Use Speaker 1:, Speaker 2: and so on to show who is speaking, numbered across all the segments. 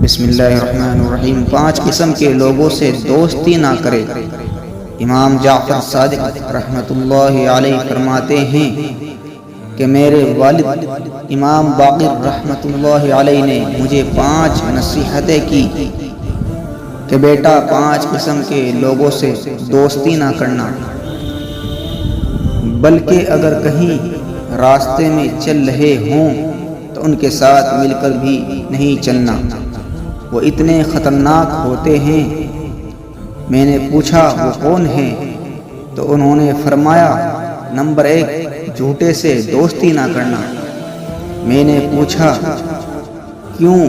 Speaker 1: بسم اللہ الرحمن الرحیم۔ 5 قسم کے لوگوں سے دوستی نہ کرے۔ امام جعفر صادق رحمۃ اللہ علیہ فرماتے ہیں کہ میرے والد امام باقر رحمۃ اللہ علیہ نے مجھے 5 نصیحتیں کی کہ بیٹا 5 قسم کے لوگوں سے دوستی نہ کرنا، بلکہ اگر کہیں راستے میں چل رہے ہوں تو ان کے ساتھ مل کر بھی نہیں چلنا، وہ اتنے خطرناک ہوتے ہیں۔ میں نے پوچھا وہ کون ہیں؟ تو انہوں نے فرمایا نمبر 1 جھوٹے سے دوستی نہ کرنا۔ میں نے پوچھا کیوں؟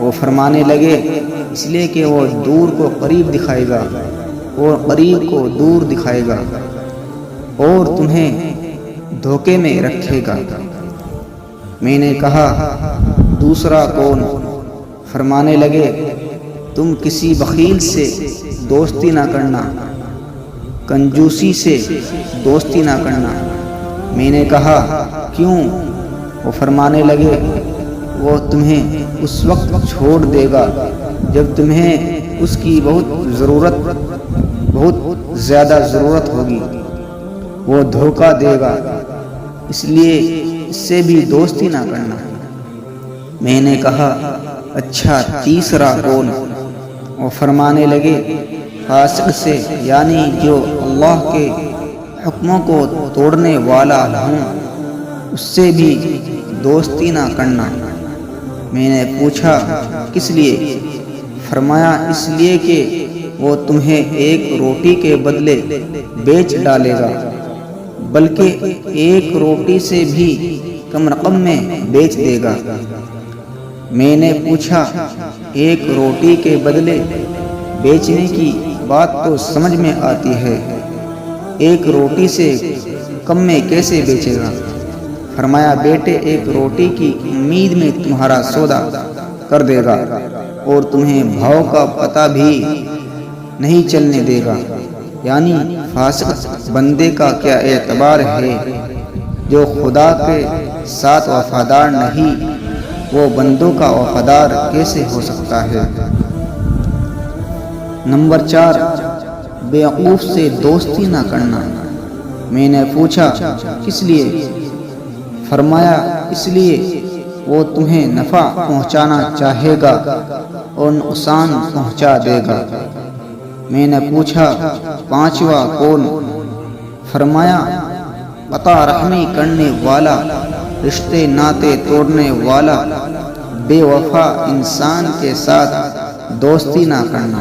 Speaker 1: وہ فرمانے لگے اس لیے کہ وہ دور کو قریب دکھائے گا اور قریب کو دور دکھائے گا اور تمہیں دھوکے میں رکھے گا۔ میں نے کہا دوسرا کون؟ فرمانے لگے تم کسی بخیل سے دوستی نہ کرنا، کنجوسی سے دوستی نہ کرنا۔ میں نے کہا کیوں؟ وہ فرمانے لگے وہ تمہیں اس وقت چھوڑ دے گا جب تمہیں اس کی بہت زیادہ ضرورت ہوگی، وہ دھوکہ دے گا، اس لیے اس سے بھی دوستی نہ کرنا۔ میں نے کہا اچھا تیسرا کون؟ وہ فرمانے لگے فاسق سے، یعنی جو اللہ کے حکموں کو توڑنے والا ہوں، اس سے بھی دوستی نہ کرنا۔ میں نے پوچھا کس لیے؟ فرمایا اس لیے کہ وہ تمہیں ایک روٹی کے بدلے بیچ ڈالے گا، بلکہ ایک روٹی سے بھی کم رقم میں بیچ دے گا۔ میں نے پوچھا ایک روٹی کے بدلے بیچنے کی بات تو سمجھ میں آتی ہے، ایک روٹی سے کم میں کیسے بیچے گا؟ فرمایا بیٹے ایک روٹی کی امید میں تمہارا سودا کر دے گا اور تمہیں بھاؤ کا پتہ بھی نہیں چلنے دے گا۔ یعنی فاسق بندے کا کیا اعتبار ہے جو خدا کے ساتھ وفادار نہیں، وہ بندوں کا وفادار کیسے ہو سکتا ہے؟ نمبر 4 بیوقوف سے دوستی نہ کرنا۔ میں نے پوچھا کس لیے؟ فرمایا اس لیے وہ تمہیں نفع پہنچانا چاہے گا اور نقصان پہنچا دے گا۔ میں نے پوچھا 5واں کون؟ فرمایا قطع رحمی کرنے والا، رشتے ناطے توڑنے والا، بے وفا انسان کے ساتھ دوستی نہ کرنا۔